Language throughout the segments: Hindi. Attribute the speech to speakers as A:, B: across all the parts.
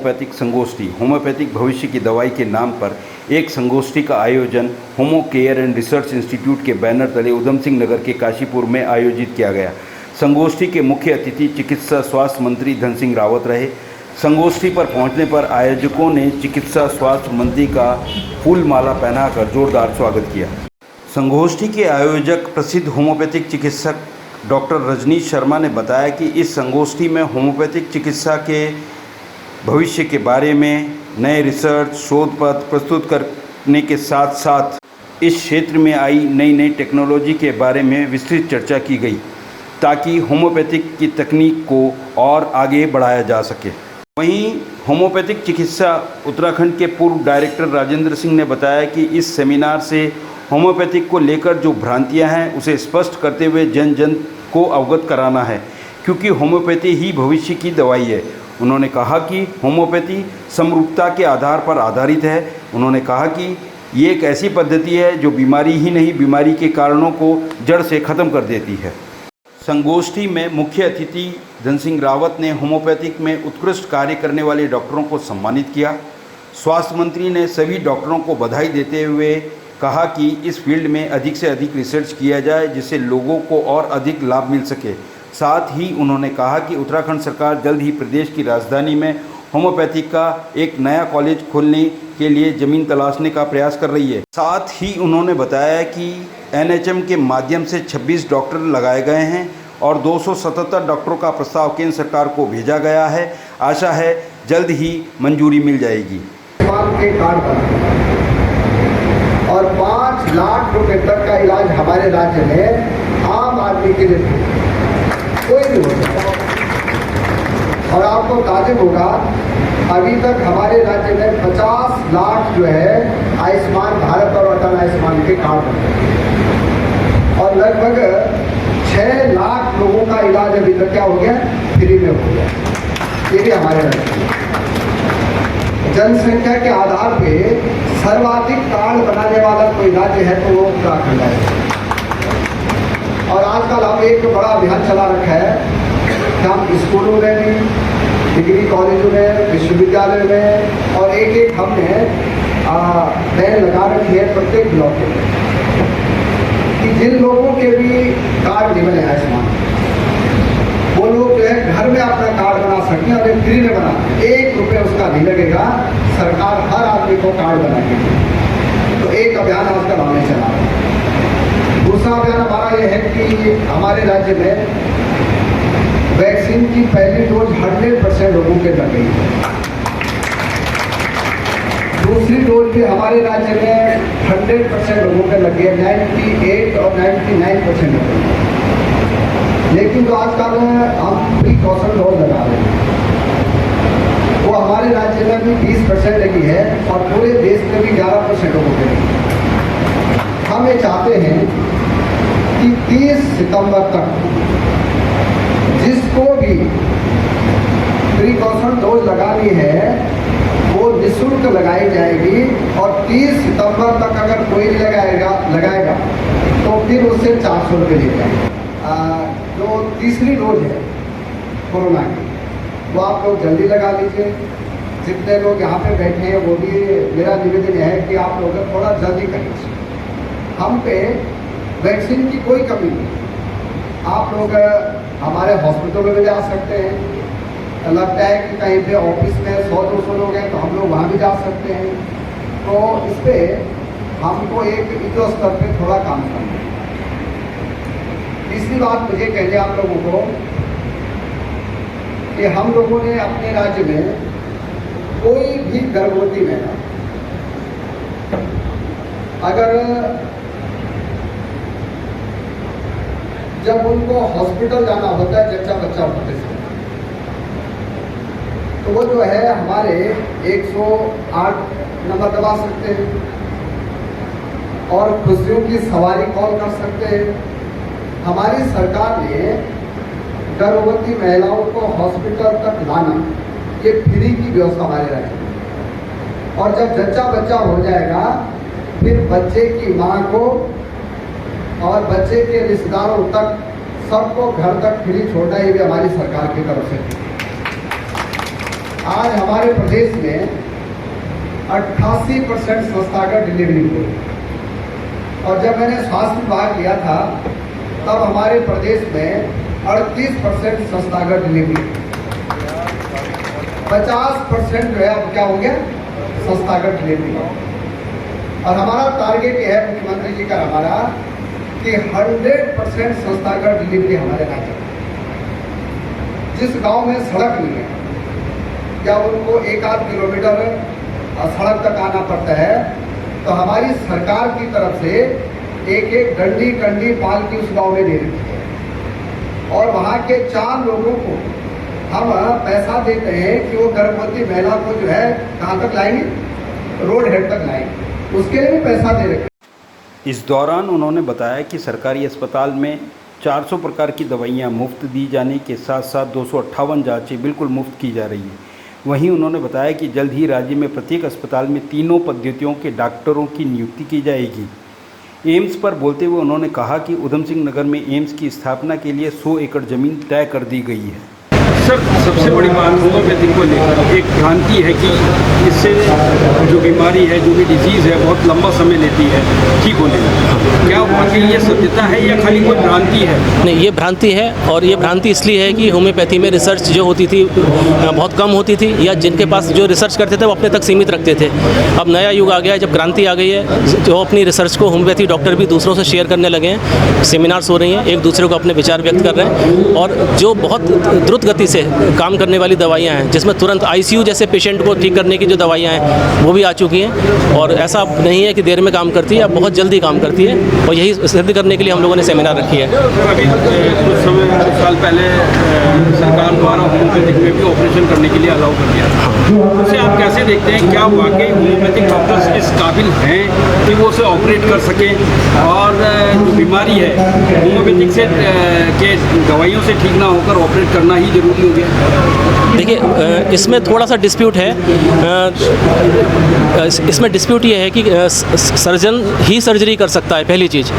A: होम्योपैथिक संगोष्ठी होम्योपैथिक भविष्य की दवाई के नाम पर एक संगोष्ठी का आयोजन होमो केयर एंड रिसर्च इंस्टीट्यूट के बैनर तले उधम सिंह नगर के काशीपुर में आयोजित किया गया। संगोष्ठी के मुख्य अतिथि चिकित्सा स्वास्थ्य मंत्री धन सिंह रावत रहे। संगोष्ठी पर पहुंचने पर आयोजकों ने चिकित्सा स्वास्थ्य मंत्री का फूल माला पहनाकर जोरदार स्वागत किया। संगोष्ठी के आयोजक प्रसिद्ध होम्योपैथिक चिकित्सक डॉक्टर रजनीश शर्मा ने बताया कि इस संगोष्ठी में होम्योपैथिक चिकित्सा के भविष्य के बारे में नए रिसर्च शोध पत्र प्रस्तुत करने के साथ साथ इस क्षेत्र में आई नई नई टेक्नोलॉजी के बारे में विस्तृत चर्चा की गई ताकि होम्योपैथिक की तकनीक को और आगे बढ़ाया जा सके। वहीं होम्योपैथिक चिकित्सा उत्तराखंड के पूर्व डायरेक्टर राजेंद्र सिंह ने बताया कि इस सेमिनार से होम्योपैथिक को लेकर जो भ्रांतियां हैं उसे स्पष्ट करते हुए जन जन को अवगत कराना है, क्योंकि होम्योपैथी ही भविष्य की दवाई है। उन्होंने कहा कि होम्योपैथी समरूपता के आधार पर आधारित है। उन्होंने कहा कि ये एक ऐसी पद्धति है जो बीमारी ही नहीं, बीमारी के कारणों को जड़ से ख़त्म कर देती है। संगोष्ठी में मुख्य अतिथि धन सिंह रावत ने होम्योपैथिक में उत्कृष्ट कार्य करने वाले डॉक्टरों को सम्मानित किया। स्वास्थ्य मंत्री ने सभी डॉक्टरों को बधाई देते हुए कहा कि इस फील्ड में अधिक से अधिक रिसर्च किया जाए जिससे लोगों को और अधिक लाभ मिल सके। साथ ही उन्होंने कहा कि उत्तराखंड सरकार जल्द ही प्रदेश की राजधानी में होम्योपैथिक का एक नया कॉलेज खोलने के लिए ज़मीन तलाशने का प्रयास कर रही है। साथ ही उन्होंने बताया कि NHM के माध्यम से 26 डॉक्टर लगाए गए हैं और 277 डॉक्टरों का प्रस्ताव केंद्र सरकार को भेजा गया है। आशा है जल्द ही मंजूरी मिल जाएगी।
B: और 5 लाख रुपए तक का इलाज हमारे राज्य में आम आदमी के लिए कोई भी हो सकता। और आपको ताजुब होगा, अभी तक हमारे राज्य में 50 लाख जो है आयुष्मान भारत और अटल आयुष्मान के कार्ड बने और लगभग 6 लाख लोगों का इलाज अभी तक क्या हो गया, फ्री में हो गया। ये भी हमारे राज्य में जनसंख्या के आधार पे सर्वाधिक कार्ड बनाने वाला कोई राज्य है तो वो उत्तराखंड है। और आजकल हम एक बड़ा अभियान चला रखा है कि हम स्कूलों में भी, डिग्री कॉलेजों में, विश्वविद्यालय में और एक हमने बैन लगा रखी है प्रत्येक ब्लॉक में कि जिन लोगों के भी कार्ड नहीं बने आयुष्मान, वो लोग जो है घर में अपना कार्ड बना सकते हैं और फ्री में बना, 1 रुपये उसका नहीं लगेगा। सरकार हर आदमी को कार्ड बनाएगी। तो एक अभियान आजकल हमने चला रहा है। दूसरा अभियान हमारा ये है कि हमारे राज्य में वैक्सीन की पहली डोज 100% लोगों के लग गई है। दूसरी डोज भी हमारे राज्य में 100% लोगों के लग गई है, 98 और 99% लग गई है। लेकिन जो आजकल हम प्रिकॉशन डोज लगा रहे हैं वो हमारे राज्य में भी 20% लगी है और पूरे देश में भी 11% लोगों के लगी। हम ये चाहते हैं कि 30 सितंबर तक जिसको भी प्रिकॉशन डोज लगानी है वो निःशुल्क लगाई जाएगी और 30 सितंबर तक अगर कोई लगाएगा तो फिर उससे 400 रुपये लिए जाएंगे। जो तीसरी डोज है कोरोना की वो आप लोग जल्दी लगा लीजिए। जितने लोग यहाँ पे बैठे हैं वो भी मेरा निवेदन है कि आप लोग थोड़ा जल्दी करिए। हम पे वैक्सीन की कोई कमी नहीं। आप लोग हमारे हॉस्पिटल में भी जा सकते हैं। लगता है कि कहीं पे ऑफिस में 100-200 लोग हैं तो हम लोग वहाँ भी जा सकते हैं। तो इस पर हमको एक युद्ध स्तर पर थोड़ा काम करना है। तीसरी बात मुझे कहने आप लोगों को कि हम लोगों ने अपने राज्य में कोई भी गर्भवती महिला अगर जब उनको हॉस्पिटल जाना होता है जच्चा बच्चा होते से तो वो जो है हमारे 108 नंबर दबा सकते हैं और खुशियों की सवारी कॉल कर सकते हैं। हमारी सरकार ने गर्भवती महिलाओं को हॉस्पिटल तक लाना ये फ्री की व्यवस्था हमारे राज्य में। और जब जच्चा बच्चा हो जाएगा फिर बच्चे की मां को और बच्चे के रिश्तेदारों तक सबको घर तक फ्री छोड़ना ये भी हमारी सरकार की तरफ से। आज हमारे प्रदेश में 88% संस्थागत डिलीवरी हुई। और जब मैंने स्वास्थ्य विभाग लिया था तब हमारे प्रदेश में 38% संस्थागत डिलीवरी, 50% जो है अब क्या हो गया संस्थागत डिलीवरी। और हमारा टारगेट ये है मुख्यमंत्री जी का हमारा कि 100% संस्थागत डिलीवरी हमारे राज्य में। जिस गांव में सड़क नहीं है या उनको 1-8 किलोमीटर सड़क तक आना पड़ता है तो हमारी सरकार की तरफ से एक डंडी कंडी पाल की उस गांव में दे रखी है। और वहाँ के 4 लोगों को हम पैसा देते हैं कि वो गर्भवती महिला को जो है कहाँ तक लाएंगे, रोड हेड तक लाएंगे, उसके लिए भी पैसा दे रखे।
A: इस दौरान उन्होंने बताया कि सरकारी अस्पताल में 400 प्रकार की दवाइयाँ मुफ्त दी जाने के साथ साथ 258 जाँचें बिल्कुल मुफ्त की जा रही हैं। वहीं उन्होंने बताया कि जल्द ही राज्य में प्रत्येक अस्पताल में 3 पद्धतियों के डॉक्टरों की नियुक्ति की जाएगी। एम्स पर बोलते हुए उन्होंने कहा कि उधम सिंह नगर में एम्स की स्थापना के लिए 100 एकड़ ज़मीन तय कर दी गई है। सर, सबसे बड़ी बात होम्योपैथी को लेकर एक भ्रांति है कि इससे जो बीमारी है, जो भी डिजीज़ है, बहुत लंबा समय लेती है ठीक होने में। क्या वाकई ये सत्यता है या खाली कोई भ्रांति है?
C: नहीं, ये भ्रांति है। और ये भ्रांति इसलिए है कि होम्योपैथी में रिसर्च जो होती थी बहुत कम होती थी, या जिनके पास जो रिसर्च करते थे वो अपने तक सीमित रखते थे। अब नया युग आ गया है, जब क्रांति आ गई है, जो अपनी रिसर्च को होम्योपैथी डॉक्टर भी दूसरों से शेयर करने लगे हैं, सेमिनार्स हो रही हैं, एक दूसरे को अपने विचार व्यक्त कर रहे हैं। और जो बहुत द्रुत गति से काम करने वाली दवाइयाँ हैं, जिसमें तुरंत ICU जैसे पेशेंट को ठीक करने की जो दवाइयाँ हैं वो भी आ चुकी हैं। और ऐसा नहीं है कि देर में काम करती है, अब बहुत जल्दी काम करती है। और यही सिद्ध करने के लिए हम लोगों ने सेमिनार रखी है।
A: अभी कुछ साल पहले सरकार द्वारा होम्योपैथिक में भी ऑपरेशन करने के लिए अलाउ कर दिया था। उसे आप कैसे देखते हैं? क्या वाकई होम्योपैथिक डॉक्टर्स इस काबिल हैं कि वो उसे ऑपरेट कर सकें? और जो बीमारी है होम्योपैथिक से के दवाइयों से ठीक ना होकर ऑपरेट करना ही जरूरी हो गया?
C: देखिए, इसमें थोड़ा सा डिस्प्यूट है। इसमें डिस्प्यूट ये है कि सर्जन ही सर्जरी कर सकता है। पहली चीज़,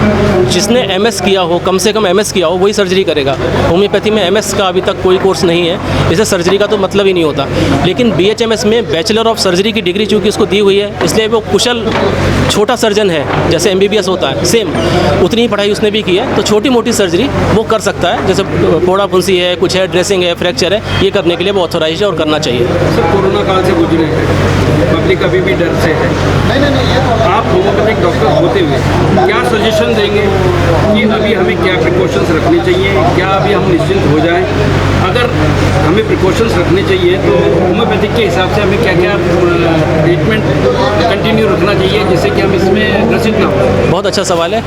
C: जिसने MS किया हो, कम से कम MS किया हो, वही सर्जरी करेगा। होम्योपैथी में MS का अभी तक कोई कोर्स नहीं है, इससे सर्जरी का तो मतलब ही नहीं होता। लेकिन BHMS में बैचलर ऑफ सर्जरी की डिग्री चूँकि उसको दी हुई है, इसलिए वो कुशल छोटा सर्जन है। जैसे MBBS होता है, सेम उतनी ही पढ़ाई उसने भी की है, तो छोटी मोटी सर्जरी वो कर सकता है। जैसे फोड़ा फुंसी है, कुछ है, ड्रेसिंग है, फ्रैक्चर है, ये करने के लिए वो ऑथोराइज है और करना चाहिए।
A: सर, कोरोना काल से गुजरे हैं, पब्लिक अभी भी डर से है। आप होम्योपैथिक डॉक्टर होते हुए क्या सजेशन देंगे कि अभी हमें क्या प्रिकॉशंस रखने चाहिए? क्या अभी हम निश्चिंत हो जाएं? अगर हमें प्रिकॉशंस रखने चाहिए तो होम्योपैथिक के हिसाब से हमें क्या क्या ट्रीटमेंट कंटिन्यू रखना चाहिए जिससे कि हम इसमें ग्रसित ना हो?
C: बहुत अच्छा सवाल है।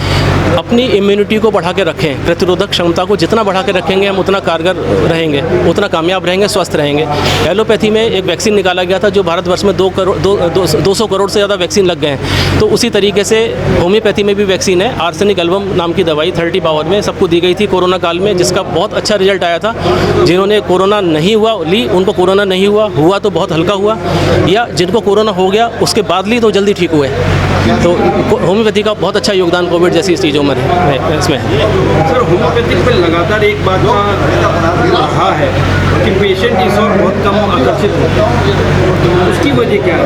C: अपनी इम्यूनिटी को बढ़ा के रखें, प्रतिरोधक क्षमता को जितना बढ़ा के रखेंगे हम उतना कारगर रहेंगे, उतना कामयाब रहेंगे, स्वस्थ रहेंगे। एलोपैथी में एक वैक्सीन निकाला गया था जो भारतवर्ष में 200 करोड़ से ज़्यादा वैक्सीन लग गए हैं। तो उसी तरीके से होम्योपैथी में भी वैक्सीन है। आर्सेनिक एल्बम नाम की दवाई 30 पावर में सबको दी गई थी कोरोना काल में, जिसका बहुत अच्छा रिजल्ट आया था। जिन्होंने कोरोना नहीं हुआ ली, उनको कोरोना नहीं हुआ तो बहुत हल्का हुआ, या जिनको कोरोना हो गया उसके बाद ली तो जल्दी ठीक हुए। तो होम्योपैथी का बहुत अच्छा योगदान कोविड जैसी चीज़ों में है इसमें।
A: सर, होम्योपैथिक पर लगातार एक बात रहा है कि पेशेंट इस और बहुत कम आकर्षित होते हैं। उसकी वजह क्या है?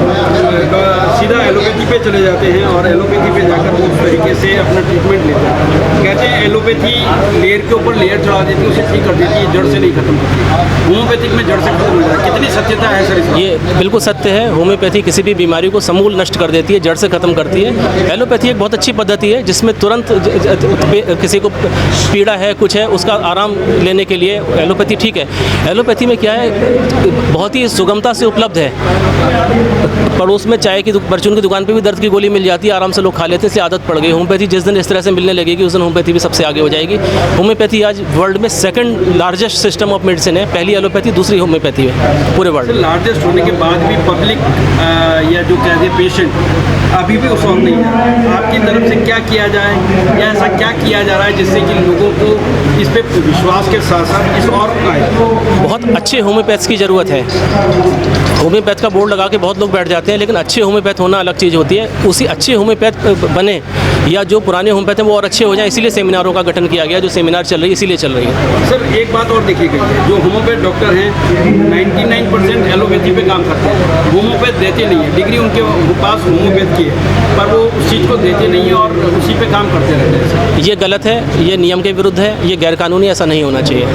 A: सीधा एलोपैथी पे चले जाते हैं और एलोपैथी पे जाकर उस तरीके से अपना ट्रीटमेंट लेते हैं। कहते हैं एलोपैथी लेयर के ऊपर लेयर चढ़ा देती है, उसे ठीक कर देती है, जड़ से नहीं खत्म करती। होम्योपैथिक में जड़ से खत्म हो जाता है। कितनी सत्यता है सर इसमें? ये
C: बिल्कुल सत्य है। होम्योपैथी किसी भी बीमारी को समूल नष्ट कर देती है, जड़ से खत्म करती है। एलोपैथी एक बहुत अच्छी पद्धति है जिसमें तुरंत किसी को पीड़ा है, कुछ है, उसका आराम लेने के लिए एलोपैथी ठीक है। एलोपैथी में क्या है, बहुत ही सुगमता से उपलब्ध है। पड़ोस में चाय की परचून की दुकान पे भी दर्द की गोली मिल जाती है, आराम से लोग खा लेते हैं, इसलिए आदत पड़ गई। होम्योपैथी जिस दिन इस तरह से मिलने लगेगी उस दिन होम्योपैथी भी सबसे आगे हो जाएगी। होम्योपैथी आज वर्ल्ड में 2nd largest system of medicine है। पहली एलोपैथी, दूसरी होम्योपैथी है पूरे वर्ल्ड।
A: लार्जेस्ट होने के बाद भी पब्लिक या जो कह दे पेशेंट अभी भी उस और नहीं है। आपकी तरफ से क्या किया जाए या ऐसा क्या किया जा रहा है जिससे कि लोगों को इस पे विश्वास के साथ साथ इस और आए?
C: बहुत अच्छे होम्योपैथ्स की ज़रूरत है। होम्योपैथ का बोर्ड लगा के बहुत लोग बैठ जाते हैं, लेकिन अच्छे होम्योपैथ होना अलग चीज़ होती है। उसी अच्छे होम्योपैथ बने या जो पुराने होम्योपैथ हैं वो और अच्छे हो जाएं, इसीलिए सेमिनारों का गठन किया गया। जो सेमिनार चल रही है इसीलिए चल रही है।
A: सर एक बात और देखी गई है, जो होम्योपैथ डॉक्टर हैं 99% एलोपैथी पे काम करते हैं, होम्योपैथ देते नहीं है। डिग्री उनके पास होम्योपैथ की है पर वो उस चीज़ को देते नहीं है और उसी पे काम करते रहते हैं।
C: ये गलत है, ये नियम के विरुद्ध है, ये गैरकानूनी, ऐसा नहीं होना चाहिए।